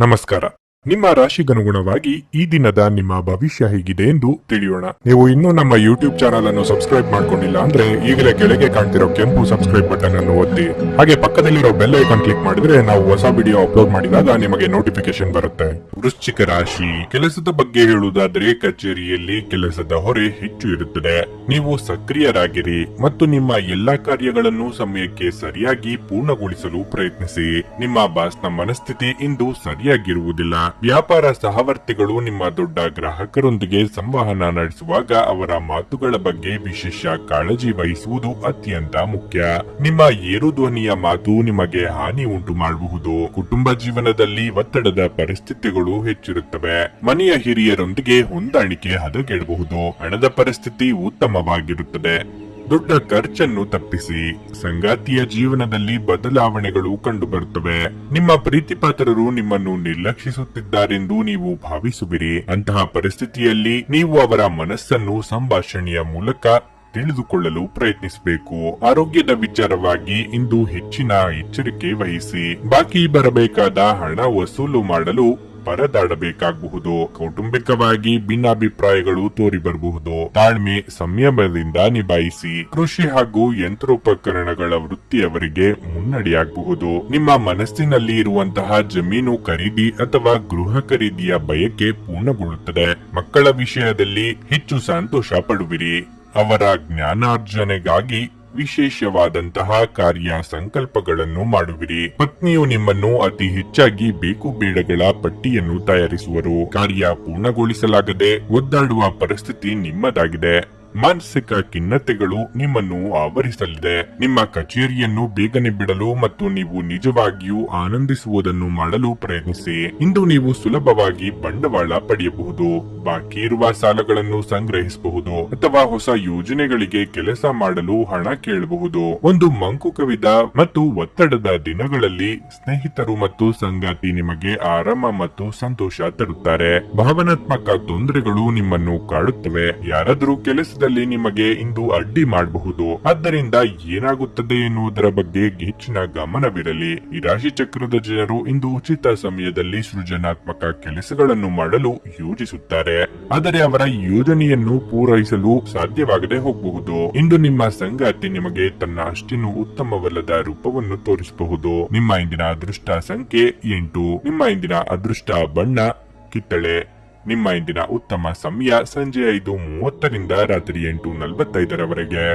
ನಮಸ್ಕಾರ. ನಿಮ್ಮ ರಾಶಿಗನುಗುಣವಾಗಿ ಈ ದಿನದ ನಿಮ್ಮ ಭವಿಷ್ಯ ಹೇಗಿದೆ ಎಂದು ತಿಳಿಯೋಣ. ನೀವು ಇನ್ನೂ ನಮ್ಮ ಯೂಟ್ಯೂಬ್ ಚಾನಲ್ ಅನ್ನು ಸಬ್ಸ್ಕ್ರೈಬ್ ಮಾಡ್ಕೊಂಡಿಲ್ಲ ಅಂದ್ರೆ ಈಗಲೇ ಕೆಳಗೆ ಕಾಣ್ತಿರೋ ಕೆಂಪು ಸಬ್ಸ್ಕ್ರೈಬ್ ಬಟನ್ ಅನ್ನು ಒತ್ತಿ, ಹಾಗೆ ಪಕ್ಕದಲ್ಲಿರೋ ಬೆಲ್ ಐಕಾನ್ ಕ್ಲಿಕ್ ಮಾಡಿದ್ರೆ ನಾವು ಹೊಸ ವಿಡಿಯೋ ಅಪ್ಲೋಡ್ ಮಾಡಿದಾಗ ನಿಮಗೆ ನೋಟಿಫಿಕೇಶನ್ ಬರುತ್ತೆ. ವೃಶ್ಚಿಕ ರಾಶಿ. ಕೆಲಸದ ಬಗ್ಗೆ ಹೇಳುವುದಾದ್ರೆ ಕಚೇರಿಯಲ್ಲಿ ಕೆಲಸದ ಹೊರೆ ಹೆಚ್ಚು ಇರುತ್ತದೆ. ನೀವು ಸಕ್ರಿಯರಾಗಿರಿ ಮತ್ತು ನಿಮ್ಮ ಎಲ್ಲಾ ಕಾರ್ಯಗಳನ್ನು ಸಮಯಕ್ಕೆ ಸರಿಯಾಗಿ ಪೂರ್ಣಗೊಳಿಸಲು ಪ್ರಯತ್ನಿಸಿ. ನಿಮ್ಮ ಬಾಸ್ನ ಮನಸ್ಥಿತಿ ಇಂದು ಸರಿಯಾಗಿರುವುದಿಲ್ಲ. ವ್ಯಾಪಾರ ಸಹವರ್ತಿಗಳು ನಿಮ್ಮ ದೊಡ್ಡ ಗ್ರಾಹಕರೊಂದಿಗೆ ಸಂವಹನ ನಡೆಸುವಾಗ ಅವರ ಮಾತುಗಳ ಬಗ್ಗೆ ವಿಶೇಷ ಕಾಳಜಿ ವಹಿಸುವುದು ಅತ್ಯಂತ ಮುಖ್ಯ. ನಿಮ್ಮ ಏರು ಧ್ವನಿಯ ಮಾತು ನಿಮಗೆ ಹಾನಿ ಉಂಟು ಮಾಡಬಹುದು. ಕುಟುಂಬ ಜೀವನದಲ್ಲಿ ಒತ್ತಡದ ಪರಿಸ್ಥಿತಿಗಳು ಹೆಚ್ಚಿರುತ್ತವೆ. ಮನೆಯ ಹಿರಿಯರೊಂದಿಗೆ ಹೊಂದಾಣಿಕೆ ಹದಗೆಡಬಹುದು. ಹಣದ ಪರಿಸ್ಥಿತಿ ಉತ್ತಮವಾಗಿರುತ್ತದೆ. ದೊಡ್ಡ ಖರ್ಚನ್ನು ತಪ್ಪಿಸಿ. ಸಂಗಾತಿಯ ಜೀವನದಲ್ಲಿ ಬದಲಾವಣೆಗಳು ಕಂಡುಬರುತ್ತವೆ. ನಿಮ್ಮ ಪ್ರೀತಿಪಾತ್ರರು ನಿಮ್ಮನ್ನು ನಿರ್ಲಕ್ಷಿಸುತ್ತಿದ್ದಾರೆಂದು ನೀವು ಭಾವಿಸುವಿರಿ. ಅಂತಹ ಪರಿಸ್ಥಿತಿಯಲ್ಲಿ ನೀವು ಅವರ ಮನಸ್ಸನ್ನು ಸಂಭಾಷಣೆಯ ಮೂಲಕ ತಿಳಿದುಕೊಳ್ಳಲು ಪ್ರಯತ್ನಿಸಬೇಕು. ಆರೋಗ್ಯದ ವಿಚಾರವಾಗಿ ಇಂದು ಹೆಚ್ಚಿನ ಎಚ್ಚರಿಕೆ ವಹಿಸಿ. ಬಾಕಿ ಬರಬೇಕಾದ ಹಣ ವಸೂಲು ಮಾಡಲು ಪರದಾಡಬೇಕಾಗಬಹುದು. ಕೌಟುಂಬಿಕವಾಗಿ ಭಿನ್ನಾಭಿಪ್ರಾಯಗಳು ತೋರಿ ಬರಬಹುದು. ತಾಳ್ಮೆ ಸಂಯಮದಿಂದ ನಿಭಾಯಿಸಿ. ಕೃಷಿ ಹಾಗೂ ಯಂತ್ರೋಪಕರಣಗಳ ವೃತ್ತಿಯವರಿಗೆ ಮುನ್ನಡೆಯಾಗಬಹುದು. ನಿಮ್ಮ ಮನಸ್ಸಿನಲ್ಲಿ ಇರುವಂತಹ ಜಮೀನು ಖರೀದಿ ಅಥವಾ ಗೃಹ ಖರೀದಿಯ ಬಯಕೆ ಪೂರ್ಣಗೊಳ್ಳುತ್ತದೆ. ಮಕ್ಕಳ ವಿಷಯದಲ್ಲಿ ಹೆಚ್ಚು ಸಂತೋಷ ಪಡುವಿರಿ. ಅವರ ಜ್ಞಾನಾರ್ಜನೆಗಾಗಿ ವಿಶೇಷವಾದಂತಹ ಕಾರ್ಯ ಸಂಕಲ್ಪಗಳನ್ನು ಮಾಡುವಿರಿ. ಪತ್ನಿಯು ನಿಮ್ಮನ್ನು ಅತಿ ಹೆಚ್ಚಾಗಿ ಬೇಕು ಬೇಡಗಳ ಪಟ್ಟಿಯನ್ನು ತಯಾರಿಸುವರು. ಕಾರ್ಯ ಪೂರ್ಣಗೊಳಿಸಲಾಗದೆ ಒದ್ದಾಡುವ ಪರಿಸ್ಥಿತಿ ನಿಮ್ಮದಾಗಿದೆ. ಮಾನಸಿಕ ಖಿನ್ನತೆಗಳು ನಿಮ್ಮನ್ನು ಆವರಿಸಲಿದೆ. ನಿಮ್ಮ ಕಚೇರಿಯನ್ನು ಬೇಗನೆ ಬಿಡಲು ಮತ್ತು ನೀವು ನಿಜವಾಗಿಯೂ ಆನಂದಿಸುವುದನ್ನು ಮಾಡಲು ಪ್ರಯತ್ನಿಸಿ. ಇಂದು ನೀವು ಸುಲಭವಾಗಿ ಬಂಡವಾಳ ಪಡೆಯಬಹುದು. ಬಾಕಿ ಇರುವ ಸಾಲಗಳನ್ನು ಸಂಗ್ರಹಿಸಬಹುದು ಅಥವಾ ಹೊಸ ಯೋಜನೆಗಳಿಗೆ ಕೆಲಸ ಮಾಡಲು ಹಣ ಕೇಳಬಹುದು. ಒಂದು ಮಂಕು ಕವಿದ ಮತ್ತು ಒತ್ತಡದ ದಿನಗಳಲ್ಲಿ ಸ್ನೇಹಿತರು ಮತ್ತು ಸಂಗಾತಿ ನಿಮಗೆ ಆರಾಮ ಮತ್ತು ಸಂತೋಷ ತರುತ್ತಾರೆ. ಭಾವನಾತ್ಮಕ ತೊಂದರೆಗಳು ನಿಮ್ಮನ್ನು ಕಾಡುತ್ತವೆ. ಯಾರಾದರೂ ಕೆಲಸ ನಿಮಗೆ ಇಂದು ಅಡ್ಡಿ ಮಾಡಬಹುದು. ಆದ್ದರಿಂದ ಏನಾಗುತ್ತದೆ ಎನ್ನುವುದರ ಬಗ್ಗೆ ಹೆಚ್ಚಿನ ಗಮನವಿರಲಿ. ಈ ರಾಶಿ ಚಕ್ರದ ಜನರು ಇಂದು ಉಚಿತ ಸಮಯದಲ್ಲಿ ಸೃಜನಾತ್ಮಕ ಕೆಲಸಗಳನ್ನು ಮಾಡಲು ಯೋಜಿಸುತ್ತಾರೆ. ಆದರೆ ಅವರ ಯೋಜನೆಯನ್ನು ಪೂರೈಸಲು ಸಾಧ್ಯವಾಗದೆ ಹೋಗಬಹುದು. ಇಂದು ನಿಮ್ಮ ಸಂಗಾತಿ ನಿಮಗೆ ತನ್ನ ಅಷ್ಟೇನು ಉತ್ತಮವಲ್ಲದ ರೂಪವನ್ನು ತೋರಿಸಬಹುದು. ನಿಮ್ಮ ಇಂದಿನ ಅದೃಷ್ಟ ಸಂಖ್ಯೆ 8. ನಿಮ್ಮ ಇಂದಿನ ಅದೃಷ್ಟ ಬಣ್ಣ ಕಿತ್ತಳೆ. ನಿಮ್ಮ ಇಂದಿನ ಉತ್ತಮ ಸಮಯ ಸಂಜೆ 5:30 ರಿಂದ ರಾತ್ರಿ 8:45 ರವರೆಗೆ.